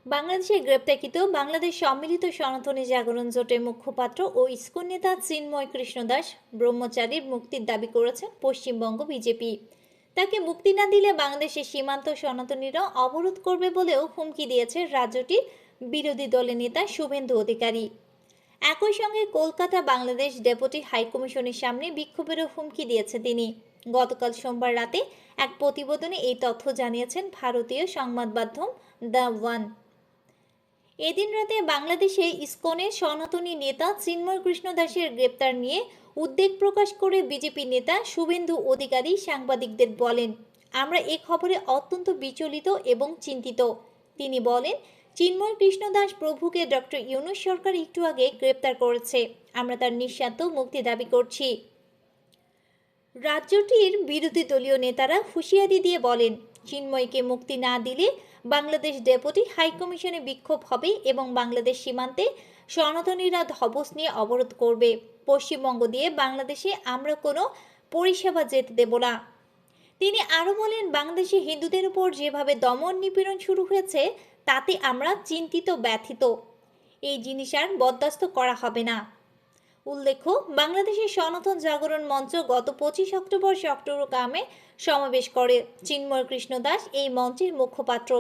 বাংলাদেশে গ্রেপ্তারকৃত বাংলাদেশ সম্মিলিত সনাতনী জাগরণ জোটের মুখপাত্র ও ইসকন নেতা চিন্ময় কৃষ্ণ দাস ব্রহ্মচারীর মুক্তির দাবি করেছেন পশ্চিমবঙ্গ বিজেপি। তাকে মুক্তি না দিলে বাংলাদেশের সীমান্ত সনাতনীরা অবরোধ করবে বলেও হুমকি দিয়েছে রাজ্যটির বিরোধী দলের নেতা শুভেন্দু অধিকারী। একই সঙ্গে কলকাতা বাংলাদেশ ডেপুটি হাইকমিশনের সামনে বিক্ষোভেরও হুমকি দিয়েছে তিনি। গতকাল সোমবার রাতে এক প্রতিবেদনে এই তথ্য জানিয়েছেন ভারতীয় সংবাদ মাধ্যম দ্য ওয়ান। এদিন রাতে বাংলাদেশে ইসকনের সনাতনী নেতা চিন্ময় কৃষ্ণ দাসের গ্রেপ্তার নিয়ে উদ্বেগ প্রকাশ করে বিজেপি নেতা শুভেন্দু অধিকারী সাংবাদিকদের বলেন, আমরা এ খবরে অত্যন্ত বিচলিত এবং চিন্তিত। তিনি বলেন, চিন্ময় কৃষ্ণ দাস প্রভুকে ডক্টর ইউনূস সরকার একটু আগে গ্রেপ্তার করেছে। আমরা তার নিঃশর্ত মুক্তি দাবি করছি। রাজ্যটির বিরোধী দলীয় নেতারা হুঁশিয়ারি দিয়ে বলেন, চিন্ময়কে মুক্তি না দিলে বাংলাদেশ ডেপুটি হাইকমিশনে বিক্ষোভ হবে এবং বাংলাদেশ সীমান্তে সনাতনীরা ধবস নিয়ে অবরোধ করবে। পশ্চিমবঙ্গ দিয়ে বাংলাদেশে আমরা কোনো পরিষেবা যেতে দেব না। তিনি আরও বলেন, বাংলাদেশে হিন্দুদের উপর যেভাবে দমন নিপীড়ন শুরু হয়েছে তাতে আমরা চিন্তিত, ব্যথিত। এই জিনিস আর বরদাস্ত করা হবে না। উল্লেখ্য, বাংলাদেশের সনাতন জাগরণ মঞ্চ গত 25 অক্টোবর চট্টগ্রামে সমাবেশ করে। চিন্ময় কৃষ্ণ দাস এই মঞ্চের মুখপাত্র।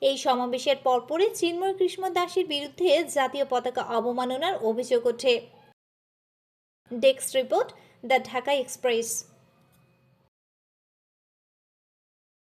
এই সমাবেশের পরপরই চিন্ময় কৃষ্ণ দাসের বিরুদ্ধে জাতীয় পতাকা অবমাননার অভিযোগ ওঠে। Desk report, the Dhaka express.